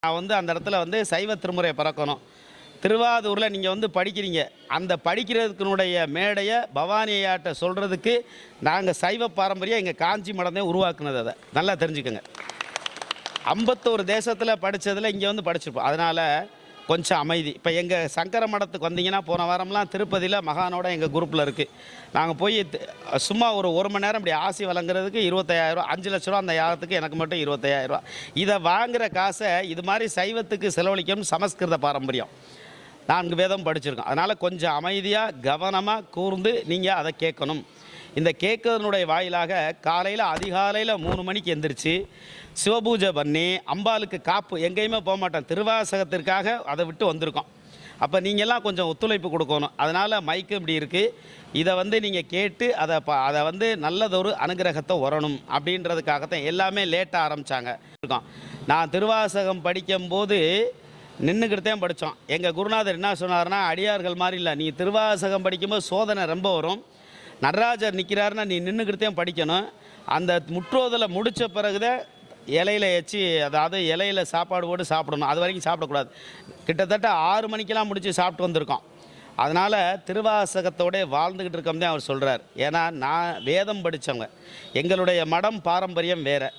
நான் அந்த இடத்துல சைவ திருமுறை பறக்கணும். திருவாதூரில் நீங்கள் படிக்கிறீங்க. அந்த படிக்கிறதுக்குனுடைய மேடையை பவானி ஐயாட்ட சொல்கிறதுக்கு நாங்கள் சைவ பாரம்பரியம் எங்கள் காஞ்சி மடமே உருவாக்குனது. அதை நல்லா தெரிஞ்சுக்கோங்க. 51 தேசத்தில் படித்ததில் இங்கே படிச்சிருப்போம். அதனால் கொஞ்சம் அமைதி. இப்போ எங்கள் சங்கர மடத்துக்கு வந்தீங்கன்னா, போன வாரம்லாம் திருப்பதியில் மகானோட எங்கள் குரூப்பில் இருக்குது. நாங்கள் போய் சும்மா ஒரு மணி நேரம் இப்படி ஆசி வழங்குறதுக்கு 25,000 5 லட்ச ரூபா. அந்த யாகத்துக்கு எனக்கு மட்டும் 25,000. இதை வாங்குகிற காசை இது மாதிரி சைவத்துக்கு செலவழிக்கணும். சமஸ்கிருத பாரம்பரியம் 4 வேதம் படிச்சிருக்கோம். அதனால் கொஞ்சம் அமைதியாக கவனமாக கூர்ந்து நீங்கள் அதை கேட்கணும். இந்த கேட்கறதுனுடைய வாயிலாக காலையில் அதிகாலையில் 3 மணிக்கு எந்திரிச்சு சிவபூஜை பண்ணி அம்பாளுக்கு காப்பு எங்கேயுமே போக மாட்டோம். திருவாசகத்திற்காக அதை விட்டு வந்திருக்கோம். அப்போ நீங்கள்லாம் கொஞ்சம் ஒத்துழைப்பு கொடுக்கணும். அதனால் மைக்கு இப்படி இருக்குது. இதை நீங்கள் கேட்டு அதை நல்லதொரு அனுகிரகத்தை வரணும் அப்படின்றதுக்காகத்தான் எல்லாமே லேட்டாக ஆரம்பித்தாங்க இருக்கோம். நான் திருவாசகம் படிக்கும்போது நின்றுக்கிட்டேன் படித்தோம். எங்கள் குருநாதர் என்ன சொன்னார்னா, அடியார்கள் மாதிரி இல்லை, நீ திருவாசகம் படிக்கும்போது சோதனை ரொம்ப வரும். நடராஜர் நிற்கிறாருன்னா நீ நின்றுக்கிட்டேன் படிக்கணும். அந்த முற்றோதலை முடித்த பிறகுதான் இலையில் எச்சி, அதாவது இலையில் சாப்பாடு போட்டு சாப்பிடணும். அது வரைக்கும் சாப்பிடக்கூடாது. கிட்டத்தட்ட 6 மணிக்கெல்லாம் முடித்து சாப்பிட்டு வந்திருக்கோம். அதனால் திருவாசகத்தோட வாழ்ந்துக்கிட்டு இருக்கோம் தான் அவர் சொல்கிறார். ஏன்னா நான் வேதம் படித்தவங்க, எங்களுடைய மடம் பாரம்பரியம் வேறு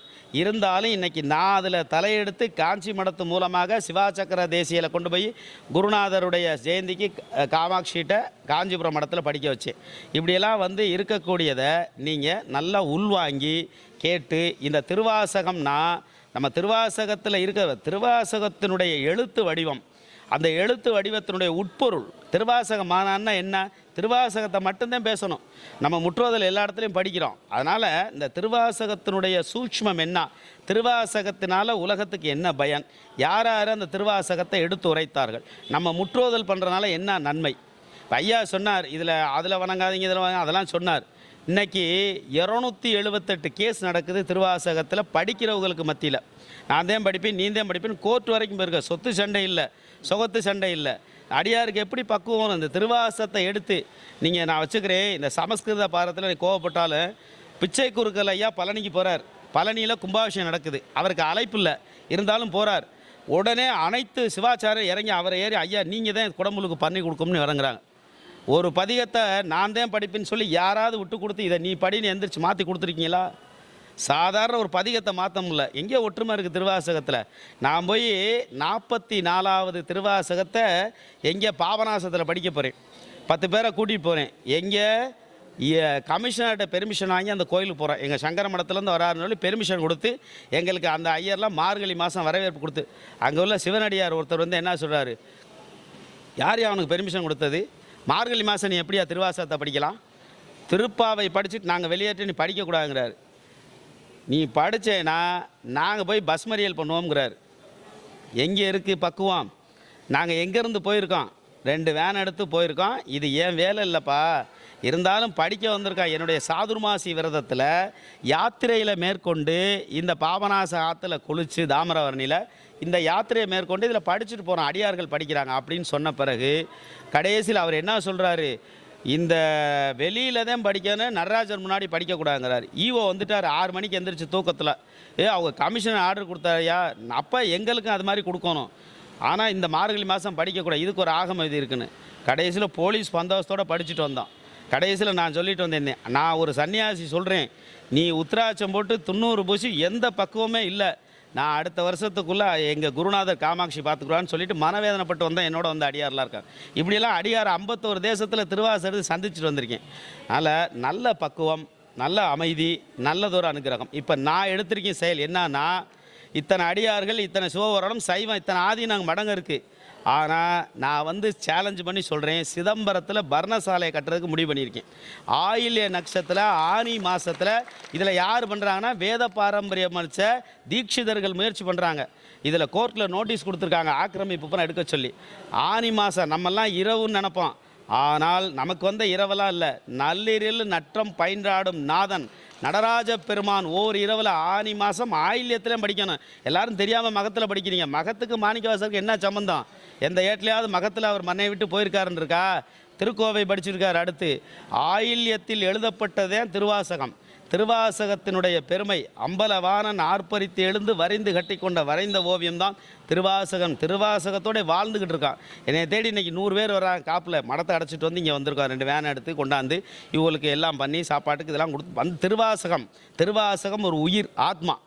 இருந்தாலும் இன்றைக்கி நான் அதில் தலையெடுத்து காஞ்சி மடத்து மூலமாக சிவாச்சக்கர தேசியில் கொண்டு போய் குருநாதருடைய ஜெயந்திக்கு காமாட்சிகிட்ட காஞ்சிபுரம் மடத்தில் படிக்க வச்சேன். இப்படியெல்லாம் இருக்கக்கூடியதை நீங்கள் நல்லா உள்வாங்கி கேட்டு, இந்த திருவாசகம்னா நம்ம திருவாசகத்தில் இருக்கிற திருவாசகத்தினுடைய எழுத்து வடிவம், அந்த எழுத்து வடிவத்தினுடைய உட்பொருள். திருவாசகமானான்னா என்ன? திருவாசகத்தை மட்டும்தான் பேசணும். நம்ம முற்றோதல் எல்லா இடத்துலையும் படிக்கிறோம். அதனால் இந்த திருவாசகத்தினுடைய சூட்ச்மம் என்ன, திருவாசகத்தினால உலகத்துக்கு என்ன பயன், யார் யார் அந்த திருவாசகத்தை எடுத்து உரைத்தார்கள், நம்ம முற்றோதல் பண்ணுறதுனால என்ன நன்மை. ஐயா சொன்னார், அதில் வணங்காதீங்க, இதில் வணங்க, அதெல்லாம் சொன்னார். இன்றைக்கி 278 கேஸ் நடக்குது திருவாசகத்தில் படிக்கிறவங்களுக்கு மத்தியில். நான் தான் படிப்பேன், நீ தான் படிப்பேன், கோர்ட் வரைக்கும் போயிருக்க. சொத்து சண்டை இல்லை, சொகத்து சண்டை இல்லை. அடியாருக்கு எப்படி பக்குவம்? இந்த திருவாசத்தை எடுத்து நீங்கள் நான் வச்சுக்கிறேன். இந்த சமஸ்கிருத பாரத்தில் நீ கோவப்பட்டாலும் பிச்சை குறுக்கல் ஐயா பழனிக்கு போகிறார். பழனியில் கும்பாபிஷேகம் நடக்குது. அவருக்கு அழைப்பு இல்லை, இருந்தாலும் போகிறார். உடனே அனைத்து சிவாச்சாரியர் இறங்கி அவரை ஏறி, ஐயா நீங்கள் தான் குடமுழுக்கு பண்ணி கொடுக்கும்னு இறங்குறாங்க. ஒரு பதிகத்தை நான் தான் படிப்புன்னு சொல்லி யாராவது விட்டு கொடுத்து இதை நீ படின்னு எந்திரிச்சு மாற்றி கொடுத்துருக்கீங்களா? சாதாரண ஒரு பதிகத்தை மாற்ற முடியல. எங்கே ஒற்றுமை இருக்குது திருவாசகத்தில்? நான் போய் 44வது திருவாசகத்தை எங்கே பாபநாசத்தில் படிக்க போகிறேன். 10 பேரை கூட்டிகிட்டு போகிறேன். எங்கே கமிஷனர்கிட்ட பெர்மிஷன் வாங்கி அந்த கோயிலுக்கு போகிறேன். எங்கள் சங்கர மடத்துலேருந்து வராருன்னு சொல்லி பெர்மிஷன் கொடுத்து எங்களுக்கு அந்த ஐயர்லாம் மார்கழி மாதம் வரவேற்பு கொடுத்து, அங்கே உள்ள சிவனடியார் ஒருத்தர் என்ன சொல்கிறாரு, யார் அவனுக்கு பெர்மிஷன் கொடுத்தது? மார்கழி மாதம் நீ எப்படியா திருவாசகத்தை படிக்கலாம்? திருப்பாவை படிச்சுட்டு நாங்கள் வெளியேற்றி நீ படிக்கக்கூடாதுங்கிறாரு. நீ படித்தேன்னா நாங்கள் போய் பஸ் மறியல் பண்ணுவோம்ங்கிறார். எங்கே இருக்குது பக்குவம்? நாங்கள் எங்கேருந்து போயிருக்கோம்? 2 வேன் எடுத்து போயிருக்கோம். இது ஏன் வேலை இல்லைப்பா, இருந்தாலும் படிக்க வந்திருக்கான். என்னுடைய சாதுர்மாசி விரதத்தில் யாத்திரையில் மேற்கொண்டு இந்த பாபநாச ஆற்றுல குளித்து தாமிரவரணியில் இந்த யாத்திரையை மேற்கொண்டு இதில் படிச்சுட்டு போகிறோம், அடியார்கள் படிக்கிறாங்க அப்படின்னு சொன்ன பிறகு கடைசியில் அவர் என்ன சொல்கிறாரு, இந்த வெளியில் தான் படிக்கணும், நடராஜர் முன்னாடி படிக்கக்கூடாதுங்கிறார். ஈவோ வந்துட்டார் 6 மணிக்கு எந்திரிச்சு தூக்கத்தில். அவங்க கமிஷனர் ஆர்டர் கொடுத்தாரியா? அப்போ எங்களுக்கும் அது மாதிரி கொடுக்கணும். ஆனால் இந்த மார்கழி மாதம் படிக்கக்கூடாது, இதுக்கு ஒரு ஆகம இது இருக்குன்னு. கடைசியில் போலீஸ் பந்தோபஸ்தோடு படிச்சுட்டு வந்தோம். கடைசியில் நான் சொல்லிட்டு வந்தேன், நான் ஒரு சன்னியாசி சொல்கிறேன், நீ உத்திராட்சம் போட்டு 90 பூசி எந்த பக்குவமே இல்லை, நான் அடுத்த வருஷத்துக்குள்ளே எங்கள் குருநாதர் காமாட்சி பார்த்துக்குறான்னு சொல்லிட்டு மனவேதனைப்பட்டு வந்தேன். என்னோட அடியாரெலாம் இருக்காங்க. இப்படியெல்லாம் அடியார் 51 தேசத்தில் திருவாசகத்தை சந்திச்சுட்டு வந்திருக்கேன். அதனால் நல்ல பக்குவம், நல்ல அமைதி, நல்லதொரு அனுகிரகம். இப்போ நான் எடுத்திருக்கேன் செயல் என்னன்னா, இத்தனை அடியார்கள், இத்தனை சிவபுராணம், சைவம், இத்தனை ஆதீனம் மடங்கு இருக்குது. ஆனால் நான் சேலஞ்சு பண்ணி சொல்கிறேன், சிதம்பரத்தில் பர்ணசாலையை கட்டுறதுக்கு முடிவு பண்ணியிருக்கேன். ஆயில்ய நட்சத்திரத்தில் ஆனி மாதத்தில் இதில் யார் பண்ணுறாங்கன்னா, வேத பாரம்பரியம் அளித்த தீட்சிதர்கள் முயற்சி பண்ணுறாங்க. இதில் கோர்ட்டில் நோட்டீஸ் கொடுத்துருக்காங்க, ஆக்கிரமிப்பு எடுக்க சொல்லி. ஆனி மாதம் நம்மெல்லாம் இரவுன்னு நினைப்போம், ஆனால் நமக்கு இரவெல்லாம் இல்லை. நள்ளிரில் நற்றம் பயின்றாடும் நாதன் நடராஜ பெருமான் ஓர் இரவில் ஆனி மாதம் ஆயில்யத்திலையும் படிக்கணும். எல்லாரும் தெரியாமல் மகத்தில் படிக்கிறீங்க. மகத்துக்கு மாணிக்கவாசருக்கு என்ன சம்பந்தம்? எந்த ஏட்லையாவது மகத்தில் அவர் மண்ணை விட்டு போயிருக்காருன்னு இருக்கா? திருக்கோவை படிச்சிருக்கார். அடுத்து ஆயில்யத்தில் எழுதப்பட்டதே திருவாசகம். திருவாசகத்தினுடைய பெருமை அம்பலவாணன் ஆர்ப்பரித்து எழுந்து வரைந்து கட்டி கொண்ட வரைந்த ஓவியம்தான் திருவாசகம். திருவாசகத்தோட வாழ்ந்துக்கிட்டு இருக்கான். என்னை தேடி இன்றைக்கி 100 பேர் வராங்க. காப்பில் மடத்தை அடைச்சிட்டு வந்து இங்கே வந்திருக்கான். 2 வேன் எடுத்து கொண்டாந்து இவங்களுக்கு எல்லாம் பண்ணி சாப்பாட்டுக்கு இதெல்லாம் கொடுத்து வந்து திருவாசகம் ஒரு உயிர் ஆத்மா.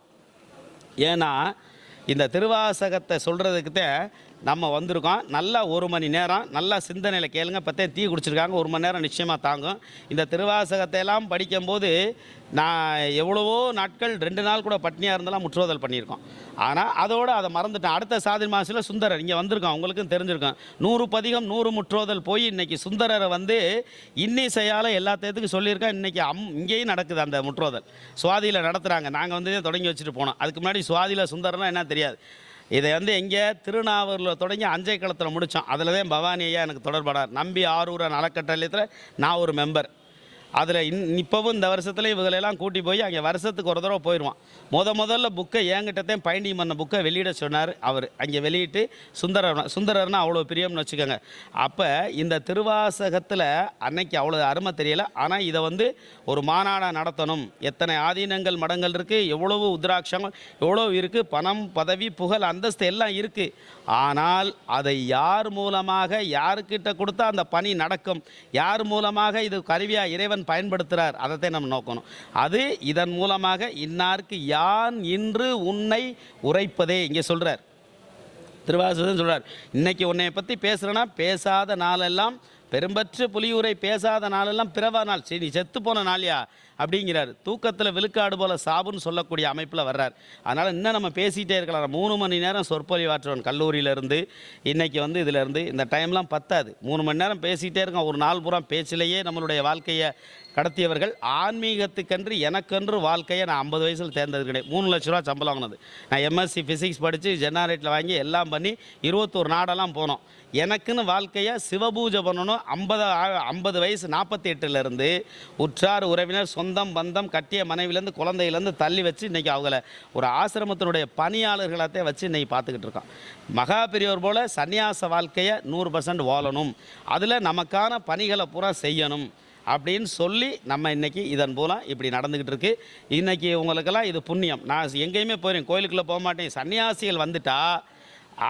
ஏன்னா இந்த திருவாசகத்தை சொல்கிறதுக்கு தான் நம்ம வந்திருக்கோம். நல்லா 1 மணி நேரம் நல்லா சிந்தனையில் கேளுங்க. பத்தே டீ குடிச்சிருக்காங்க. 1 மணி நேரம் நிச்சயமாக தாங்கும். இந்த திருவாசகத்தை எல்லாம் படிக்கும்போது நான் எவ்வளவோ நாட்கள் 2 நாள் கூட பட்னியாக இருந்தாலும் முற்றுவதல் பண்ணியிருக்கோம். ஆனால் அதோடு அதை மறந்துட்டேன். அடுத்த சாதி மாதத்தில் சுந்தரர் இங்கே வந்திருக்கோம். உங்களுக்கும் தெரிஞ்சிருக்கோம். 100 பதிகம் 100 முற்றுவதல் போய் இன்றைக்கி சுந்தரரை வந்து இன்னிசையால் எல்லாத்துக்கும் சொல்லியிருக்கேன். இன்றைக்கி இங்கேயும் நடக்குது அந்த முற்றுவதல். சுவாதியில் நடத்துகிறாங்க. நாங்கள் வந்து தொடங்கி வச்சுட்டு போனோம். அதுக்கு முன்னாடி சுவாதியில் சுந்தரனா என்ன தெரியாது. இதை வந்து எங்கே திருநாவூரில் தொடங்கி அஞ்சை களத்தில் முடித்தோம். அதில் தான் பவானி ஐயா எனக்கு தொடர்படார். நம்பி ஆரூரன் அறக்கட்டளையத்தில் நான் ஒரு மெம்பர். அதில் இப்போவும் இந்த வருஷத்துல இவங்களெல்லாம் கூட்டி போய் அங்கே வருஷத்துக்கு ஒரு தடவை போயிடுவான். முதல்ல புக்கை என்கிட்டத்தையும் பைண்டிங் பண்ண புக்கை வெளியிட சொன்னார் அவர். அங்கே வெளியிட்டு சுந்தரர்னா அவ்வளோ பிரியம்னு வச்சுக்கோங்க. அப்போ இந்த திருவாசகத்தில் அன்னைக்கு அவ்வளோ அருமை தெரியலை. ஆனால் இதை வந்து ஒரு மாநாடாக நடத்தணும். எத்தனை ஆதீனங்கள் மடங்கள் இருக்குது, எவ்வளவு உத்ராட்சங்கள் எவ்வளோ இருக்குது, பணம் பதவி புகழ் அந்தஸ்து எல்லாம் இருக்குது. ஆனால் அதை யார் மூலமாக யாருக்கிட்ட கொடுத்தா அந்த பணி நடக்கும், யார் மூலமாக இது கருவியாக இறைவன் பயன்படுத்துகிறார், அதைத்தான் நம்ம நோக்கணும். அது இதன் மூலமாக இன்னாருக்கு யான் இன்று உன்னை உரைப்பதே இங்கே சொல்கிறார். திருவாசகம் சொல்கிறார், இன்னைக்கு உன்னை பற்றி பேசுகிறேன்னா பேசாத நாளெல்லாம் பெரும்பற்று புலியூரை பேசாத நாளெல்லாம் பிறவா நாள். சரி, செத்து போன நாளியா அப்படிங்கிறார். தூக்கத்தில் விழுக்காடு போல் சாபுன்னு சொல்லக்கூடிய அமைப்பில் வர்றார். அதனால் இன்னும் நம்ம பேசிகிட்டே இருக்கலாம். 3 மணி நேரம் சொற்பொழிவாற்றுவன் கல்லூரியிலேருந்து இன்றைக்கி வந்து இதிலேருந்து இந்த டைம்லாம் பத்தாது. 3 மணி நேரம் பேசிகிட்டே இருக்கோம். ஒரு நாள் பூரா பேச்சிலேயே நம்மளுடைய வாழ்க்கையை கடத்தியவர்கள். ஆன்மீகத்துக்கென்று எனக்கென்று வாழ்க்கையை நான் 50 வயசில் தேர்ந்தது கிடையாது. 3 லட்ச ரூபா சம்பளம் வாங்கினது. நான் எம்எஸ்சி ஃபிசிக்ஸ் படித்து ஜெனரேட்டில் வாங்கி எல்லாம் பண்ணி 21 நாடெல்லாம் போனோம். எனக்குன்னு வாழ்க்கையை சிவபூஜை பண்ணணும். 50 வயசு 48லேருந்து உற்றார் உறவினர் சொந்தம் பந்தம் கட்டிய மனைவிலேருந்து குழந்தையிலேருந்து தள்ளி வச்சு இன்றைக்கி அவங்கள ஒரு ஆசிரமத்தினுடைய பணியாளர்களாகத்தே வச்சு இன்றைக்கி பார்த்துக்கிட்டு இருக்கோம். மகா பெரியோர் போல் சன்னியாச வாழ்க்கையை 100% வாழணும். அதில் நமக்கான பணிகளை பூரா செய்யணும் அப்படின்னு சொல்லி நம்ம இன்றைக்கி இதன் மூலம் இப்படி நடந்துக்கிட்டு இருக்கு. இன்றைக்கி உங்களுக்கெல்லாம் இது புண்ணியம். நான் எங்கேயுமே போகிறேன், கோயிலுக்குள்ளே போக மாட்டேன். சன்னியாசிகள் வந்துட்டா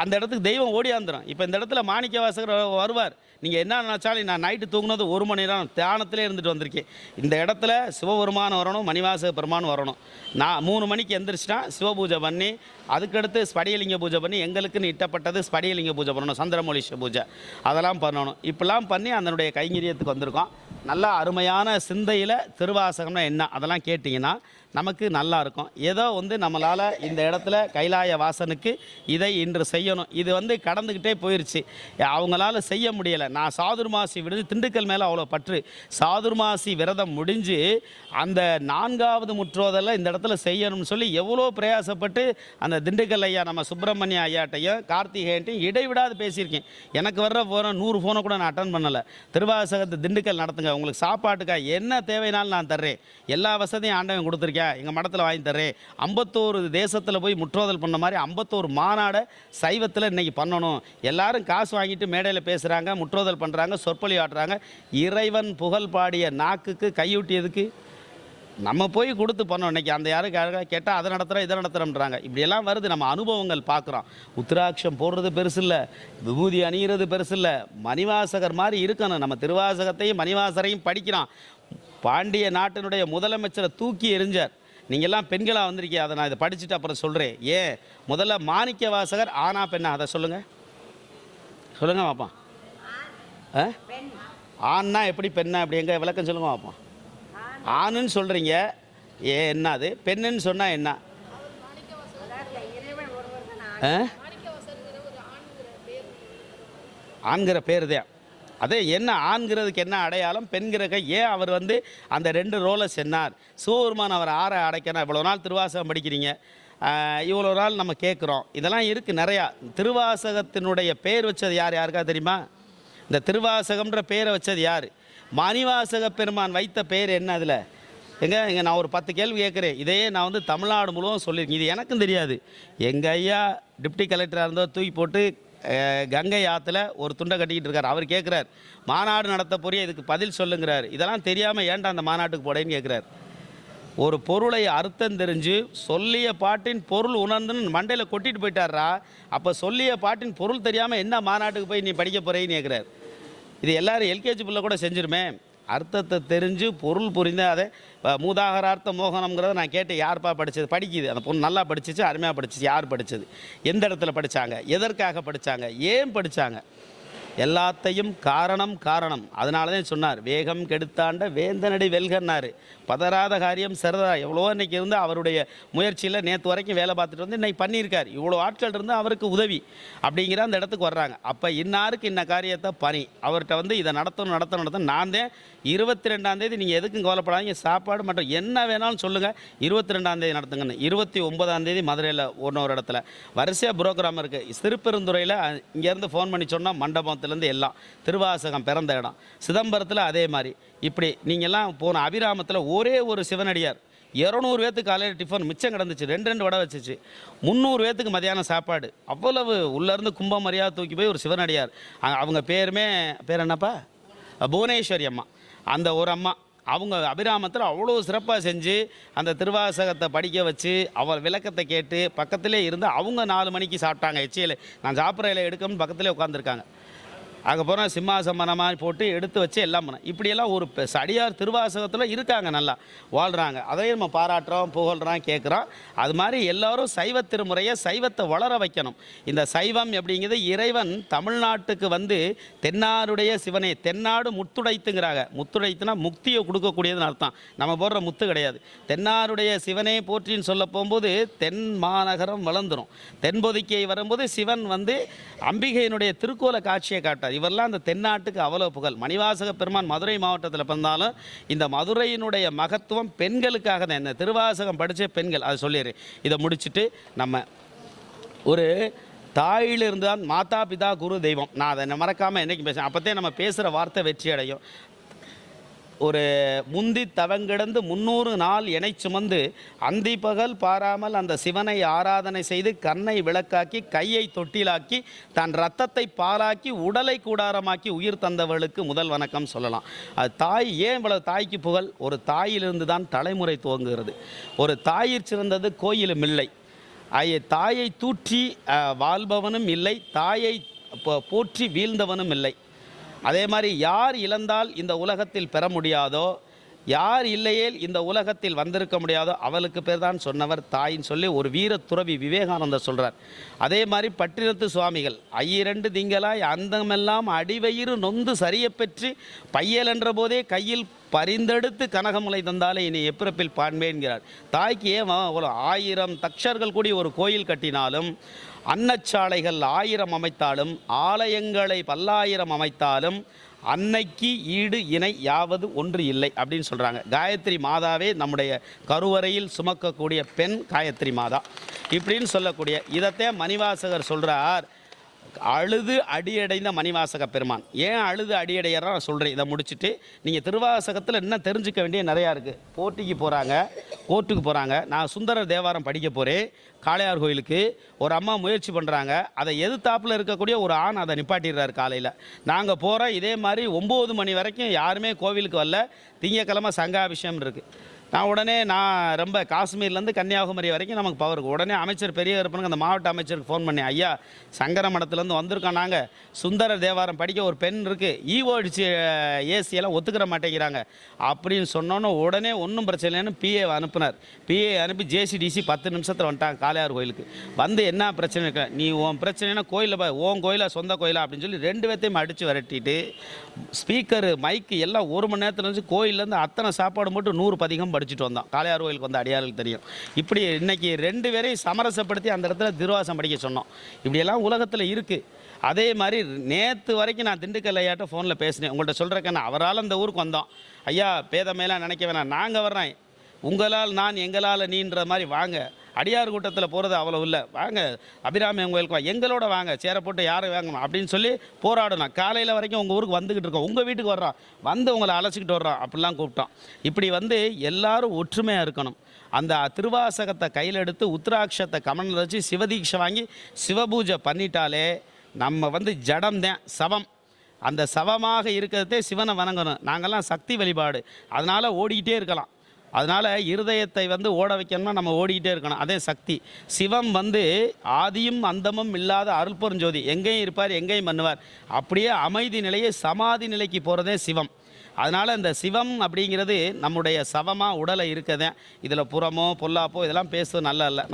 அந்த இடத்துக்கு தெய்வம் ஓடியாந்துடும். இப்போ இந்த இடத்துல மாணிக்க வாசகர் வருவார். நீங்கள் என்ன நினச்சாலும் நான் நைட்டு தூங்குனது 1 மணி நேரம் தியானத்திலே இருந்துட்டு வந்திருக்கேன். இந்த இடத்துல சிவபெருமான் வரணும், மணிவாசக பெருமான் வரணும். நான் 3 மணிக்கு எந்திரிச்சிட்டா சிவபூஜை பண்ணி அதுக்கடுத்து ஸ்படியலிங்க பூஜை பண்ணி எங்களுக்குன்னு இட்டப்பட்டது ஸ்படியலிங்க பூஜை பண்ணணும், சந்திரமௌலீஸ்வர பூஜை அதெல்லாம் பண்ணணும். இப்படிலாம் பண்ணி அதனுடைய கைங்கரியத்துக்கு வந்திருக்கோம். நல்லா அருமையான சிந்தையில் திருவாசகம்னா என்ன அதெல்லாம் கேட்டிங்கன்னா நமக்கு நல்லா இருக்கும். ஏதோ வந்து நம்மளால் இந்த இடத்துல கைலாய வாசனுக்கு இதை இன்று செய்யணும். இது வந்து கடந்துக்கிட்டே போயிடுச்சு, அவங்களால செய்ய முடியலை. நான் சாதுர்மாசி விடுஞ்சு திண்டுக்கல் மேலே அவ்வளோ பற்று. சாதுர்மாசி விரதம் முடிஞ்சு அந்த 4வது முற்றோதலில் இந்த இடத்துல செய்யணும்னு சொல்லி எவ்வளோ பிரயாசப்பட்டு அந்த திண்டுக்கல் ஐயா நம்ம சுப்பிரமணிய ஐயாட்டையும் கார்த்திகேயன்ட்டையும் இடைவிடாது பேசியிருக்கேன். எனக்கு வர்ற ஃபோனை 100 ஃபோனை கூட நான் அட்டன் பண்ணலை. திருவாசகத்தை திண்டுக்கல் நடத்துங்க, உங்களுக்கு சாப்பாட்டுக்காக என்ன தேவைனாலும் நான் தர்றேன், எல்லா வசதியும் ஆண்டவன் கொடுத்துருக்கேன், எங்கள் மடத்தில் வாங்கி தர்றேன். 51 தேசத்தில் போய் முற்றோதல் பண்ண மாதிரி 51 மாநாடை சைவத்தில் இன்றைக்கி பண்ணணும். எல்லாரும் காசு வாங்கிட்டு மேடையில் பேசுகிறாங்க, முற்றோதல் பண்ணுறாங்க, சொற்பொழி ஆட்டுறாங்க. இறைவன் புகழ் பாடிய நாக்குக்கு கையூட்டியதுக்கு நம்ம போய் கொடுத்து பண்ணோம். இன்றைக்கி அந்த யாருக்காக கேட்டால் அதை நடத்துகிறோம் இதை நடத்துகிறோம்ன்றாங்க. இப்படியெல்லாம் வருது. நம்ம அனுபவங்கள் பார்க்குறோம். உத்திராட்சம் போடுறது பெருசு இல்லை, விபூதி அணிகிறது பெருசு இல்லை, மணிவாசகர் மாதிரி இருக்கணும். நம்ம திருவாசகத்தையும் மணிவாசரையும் படிக்கிறோம். பாண்டிய நாட்டினுடைய முதலமைச்சரை தூக்கி எறிஞ்சார். நீங்கள்லாம் பெண்களாக வந்திருக்கீங்க, அதை நான் இதை படிச்சுட்டு அப்புறம் சொல்கிறேன். ஏன் முதல்ல மாணிக்க வாசகர் ஆனா பெண்ணா அதை சொல்லுங்கள் சொல்லுங்கள் பாப்பா. ஆண்னா எப்படி பெண்ணா அப்படி எங்கே விளக்கம் சொல்லுங்க பாப்பா. ஆணுன்னு சொல்கிறீங்க, என்னது பெண்ணுன்னு சொன்னால் என்ன? ஆண்கிற பேர் தான். அதே என்ன ஆண்கிறதுக்கு என்ன அடையாளம், பெண்கிறக்க ஏன் அவர் வந்து அந்த 2 ரோலை சென்னார்? சிவபெருமான் அவர் ஆற அடைக்கணும். இவ்வளோ நாள் திருவாசகம் படிக்கிறீங்க, இவ்வளோ நாள் நம்ம கேட்குறோம். இதெல்லாம் இருக்குது நிறையா. திருவாசகத்தினுடைய பேர் வச்சது யார்? யாருக்கா தெரியுமா? இந்த திருவாசகம்ன்ற பேரை வச்சது யார்? மணிவாசக பெருமான் வைத்த பேர் என்ன? அதில் இங்கே நான் ஒரு 10 கேள்வி கேட்குறேன். இதையே நான் வந்து தமிழ்நாடு முழுவதும் சொல்லியிருக்கேன். இது எனக்கும் தெரியாது. எங்கள் ஐயா டிப்டி கலெக்டராக இருந்தால் தூக்கி போட்டு கங்கை ஆற்றுல ஒரு துண்டை கட்டிக்கிட்டு இருக்கார். அவர் கேட்குறார், மாநாடு நடத்த போறிய இதுக்கு பதில் சொல்லுங்கிறார். இதெல்லாம் தெரியாமல் ஏன்டா அந்த மாநாட்டுக்கு போடேன்னு கேட்குறார். ஒரு பொருளை அர்த்தம் தெரிஞ்சு சொல்லிய பாட்டின் பொருள் உணர்ந்துன்னு மண்டையில் கொட்டிட்டு போயிட்டாரா. அப்போ சொல்லிய பாட்டின் பொருள் தெரியாமல் என்ன மாநாட்டுக்கு போய் நீ படிக்க போகிறேன்னு கேட்குறாரு. இது எல்லாரும் எல்கேஜி பிள்ளை கூட செஞ்சிருமே. அர்த்தத்தை தெரிஞ்சு பொருள் புரிந்த அதை மூதாகரார்த்த மோகனம்ங்கிறத நான் கேட்டு யார்ப்பா படித்தது, படிக்குது அந்த பொண்ணு நல்லா படிச்சிச்சு, அருமையாக படிச்சிச்சு. யார் படித்தது, எந்த இடத்துல படித்தாங்க, எதற்காக படித்தாங்க, ஏன் படித்தாங்க, எல்லாத்தையும் காரணம். அதனால தான் சொன்னார், வேகம் கெடுத்தாண்ட வேந்தனடி வெல்கன்னார். பதறாத காரியம் சிறதா. எவ்வளோ இன்றைக்கி இருந்து அவருடைய முயற்சியில் நேற்று வரைக்கும் வேலை பார்த்துட்டு வந்து இன்றைக்கி பண்ணியிருக்கார். இவ்வளோ ஆட்கள் இருந்து அவருக்கு உதவி அப்படிங்கிற அந்த இடத்துக்கு வர்றாங்க. அப்போ இன்னாருக்கு இன்ன காரியத்தை பணி அவர்கிட்ட வந்து இதை நடத்தணும். நான் தான் 22ஆம் தேதி நீங்கள் எதுக்கும் கவலைப்படாதீங்க, சாப்பாடு மற்றும் என்ன வேணாலும் சொல்லுங்கள், 22ஆம் தேதி நடத்துங்கன்னு. 29ஆம் தேதி மதுரையில் ஒரு இடத்துல வரிசையாக புரோகிராம் இருக்குது. திருப்பெருந்துறையில் இங்கேருந்து ஃபோன் பண்ணி சொன்னால் மண்டபத்துலேருந்து எல்லாம் திருவாசகம் பிறந்த இடம். சிதம்பரத்தில் அதே மாதிரி. இப்படி நீங்கள்லாம் போன அபிராமத்தில் ஒரே ஒரு சிவனடியார் 200 பேத்துக்கு காலையில் டிஃபன் மிச்சம் கிடந்துச்சு, 2 வடை வச்சிச்சு. 300 பேத்துக்கு மதியானம் சாப்பாடு. அவ்வளவு உள்ளேருந்து கும்பம் மரியாதை தூக்கி போய் ஒரு சிவனடியார். அவங்க பேர் என்னப்பா, புவனேஸ்வரி அம்மா. அந்த ஒரு அம்மா அவங்க அபிராமத்தில் அவ்வளோ சிறப்பாக செஞ்சு அந்த திருவாசகத்தை படிக்க வச்சு அவர் விளக்கத்தை கேட்டு பக்கத்திலே இருந்து அவங்க 4 மணிக்கு சாப்பிட்டாங்க. எச்சியில் நான் சாப்பிட்றையில் எடுக்கணும்னு பக்கத்திலே உட்காந்துருக்காங்க. அங்கே போனால் சிம்மாசமனமாக போட்டு எடுத்து வச்சு எல்லாம் பண்ண. இப்படியெல்லாம் ஒரு அடியார் திருவாசகத்தில் இருக்காங்க, நல்லா வாழ்கிறாங்க. அதையும் நம்ம பாராட்டுறோம், புகழ்கிறோம், கேட்குறோம். அது மாதிரி எல்லோரும் சைவ திருமுறையை சைவத்தை வளர வைக்கணும். இந்த சைவம் அப்படிங்கிறது இறைவன் தமிழ்நாட்டுக்கு வந்து தென்னாருடைய சிவனை, தென்னாடு முத்துடைத்துங்கிறாங்க. முத்துடைத்துனா முக்தியை கொடுக்கக்கூடியதுன்னு அர்த்தம். நம்ம போடுற முத்து கிடையாது. தென்னாருடைய சிவனே போற்றின்னு சொல்ல போகும்போது தென் மாநகரம் வளர்ந்துடும். தென்பொதிக்கை வரும்போது சிவன் வந்து அம்பிகையினுடைய திருக்கோல காட்சியை காட்டார். இவரெல்லாம் அந்த தென்னாட்டுக்கு அவ்வளோ புகழ். மணிவாசக பெருமான் மதுரை மாவட்டத்தில் பிறந்தாலும் இந்த மதுரையினுடைய மகத்துவம் பெண்களுக்காக தான். இந்த திருவாசகம் படித்த பெண்கள், அதை சொல்லிடுறேன். இதை முடிச்சுட்டு நம்ம ஒரு தாயிலிருந்து தான் மாதா பிதா குரு தெய்வம். நான் அதை மறக்காமல் என்றைக்கும் பேசுகிறேன். அப்போத்தே நம்ம பேசுகிற வார்த்தை வெற்றி அடையும். ஒரு முந்தி தவங்கிடந்து 300 நாள் எனை சுமந்து அந்தி பகல் பாராமல் அந்த சிவனை ஆராதனை செய்து கண்ணை விளக்காக்கி கையை தொட்டிலாக்கி தன் இரத்தத்தை பாலாக்கி உடலை கூடாரமாக்கி உயிர் தந்தவர்களுக்கு முதல் வணக்கம் சொல்லலாம். அது தாய். ஏன் இவ்வளவு தாய்க்கு புகழ்? ஒரு தாயிலிருந்து தான் தலைமுறை துவங்குகிறது. ஒரு தாயிற் சிறந்தது கோயிலும் இல்லை. தாயை தூற்றி வாழ்பவனும் இல்லை, தாயை போற்றி வீழ்ந்தவனும் இல்லை. அதே மாதிரி யார் இழந்தால் இந்த உலகத்தில் பெற முடியாதோ, யார் இல்லையேல் இந்த உலகத்தில் வந்திருக்க முடியாதோ அவளுக்கு பேர் தான் சொன்னவர் தாயின்னு சொல்லி ஒரு வீர துறவி விவேகானந்தர் சொல்கிறார். அதே மாதிரி பட்டினத்து சுவாமிகள் 2 திங்களாய் அந்தமெல்லாம் அடிவயிறு நொந்து சரிய பெற்று பையல் என்ற போதே கையில் பரிந்தெடுத்து கனகமுலை தந்தாலே இனி எப்பிறப்பில் பாண்பேன்கிறார். தாய்க்கு ஏன் 1000 தக்ஷர்கள் கூடி ஒரு கோயில் கட்டினாலும், அன்னச்சாலைகள் 1000 அமைத்தாலும், ஆலயங்களை 1000 அமைத்தாலும் அன்னைக்கு ஈடு இணை யாவது ஒன்று இல்லை அப்படின்னு சொல்கிறாங்க. காயத்ரி மாதாவே நம்முடைய கருவறையில் சுமக்கக்கூடிய பெண் காயத்ரி மாதா இப்படின்னு சொல்லக்கூடிய இதைத்தே மணிவாசகர் சொல்கிறார். அழுது அடியடைந்த மணிவாசக பெருமான். ஏன் அழுது அடியடையறா நான் சொல்கிறேன். இதை முடிச்சுட்டு நீங்கள் திருவாசகத்தில் இன்னும் தெரிஞ்சுக்க வேண்டிய நிறையா இருக்குது. போட்டிக்கு போகிறாங்க, கோர்ட்டுக்கு போகிறாங்க. நான் சுந்தரர் தேவாரம் படிக்க போகிறேன் காளையார் கோயிலுக்கு. ஒரு அம்மா முயற்சி பண்ணுறாங்க. அதை எதிர்த்தாப்பில் இருக்கக்கூடிய ஒரு ஆண் அதை நிப்பாட்டிடுறாரு காலையில். நாங்கள் போகிறோம். இதே மாதிரி 9 மணி வரைக்கும் யாருமே கோவிலுக்கு வரல. திங்கக்கிழமை சங்காபிஷேகம் இருக்குது. நான் ரொம்ப காஷ்மீர்லேருந்து கன்னியாகுமரி வரைக்கும் நமக்கு பவர் இருக்குது. உடனே அமைச்சர் பெரிய இருப்பனுக்கு அந்த மாவட்ட அமைச்சருக்கு ஃபோன் பண்ணி, ஐயா சங்கர மடத்துலேருந்து வந்திருக்கோம், நாங்கள் சுந்தர தேவாரம் படிக்க ஒரு பெண் இருக்குது, ஈஓடிச்சு ஏசியெல்லாம் ஒத்துக்கிற மாட்டேங்கிறாங்க அப்படின்னு சொன்னோன்னு உடனே ஒன்றும் பிரச்சனை இல்லைன்னு பிஏ அனுப்புனார். பிஏ அனுப்பி ஜேசிடிசி 10 நிமிஷத்தில் வந்துட்டாங்க காளையார் கோயிலுக்கு. வந்து என்ன பிரச்சனை இருக்க, நீ உன் பிரச்சனைனா கோயிலில் உன் கோயிலா சொந்த கோயிலா அப்படின்னு சொல்லி 2 பேர்த்தையும் அடித்து விரட்டிட்டு ஸ்பீக்கரு மைக்கு எல்லாம் 1 மணி நேரத்தில் வந்து கோயிலேருந்து அத்தனை சாப்பாடு மட்டும் 100 பதிகம் படிச்சுட்டு வந்தோம். காளையார் கோயிலுக்கு வந்து அடியார்களுக்கு தெரியும். இப்படி இன்னைக்கு 2 பேரையும் சமரசப்படுத்தி அந்த இடத்துல திருவாசம் படிக்க சொன்னோம். இப்படியெல்லாம் உலகத்தில் இருக்குது. அதே மாதிரி நேற்று வரைக்கும் நான் திண்டுக்கல் ஐயாட்ட ஃபோனில் பேசினேன். உங்கள்கிட்ட சொல்கிறேக்கண்ணா, அவரால் இந்த ஊருக்கு வந்தோம். ஐயா பேதமையெல்லாம் நினைக்க வேணாம், நாங்கள் வர்றேன், உங்களால் நான் எங்களால் நீன்ற மாதிரி வாங்க. அடியார் கூட்டத்தில் போகிறது அவ்வளோ இல்லை, வாங்க அபிராமி கோயிலுக்கு எங்களோட வாங்க, சேர போட்டு யாரும் வாங்கணும் அப்படின்னு சொல்லி போராடணும். காலையில் வரைக்கும் உங்கள் ஊருக்கு வந்துக்கிட்டு இருக்கோம், உங்கள் வீட்டுக்கு வர்றோம், வந்து உங்களை அழைச்சிக்கிட்டு வர்றோம் அப்படிலாம் கூப்பிட்டோம். இப்படி வந்து எல்லாரும் ஒற்றுமையாக இருக்கணும். அந்த திருவாசகத்தை கையில் எடுத்து உத்ராட்சத்தை கமனில் வச்சு சிவதீட்சை வாங்கி சிவபூஜை பண்ணிட்டாலே நம்ம வந்து ஜடம்தான், சவம். அந்த சவமாக இருக்கிறதே சிவனை வணங்கணும். நாங்கள்லாம் சக்தி வழிபாடு, அதனால் ஓடிக்கிட்டே இருக்கலாம். அதனால் இருதயத்தை வந்து ஓட வைக்கணும்னா நம்ம ஓடிக்கிட்டே இருக்கணும். அதே சக்தி. சிவம் வந்து ஆதியும் அந்தமும் இல்லாத அருள்பெருஞ்சோதி, எங்கேயும் இருப்பார் எங்கேயும் பண்ணுவார். அப்படியே அமைதி நிலையை சமாதி நிலைக்கு போகிறதே சிவம். அதனால் இந்த சிவம் அப்படிங்கிறது நம்முடைய சவமாக உடலை இருக்கதே. இதில் புறமோ பொல்லாப்போ இதெல்லாம் பேசுவது நல்ல அல்ல.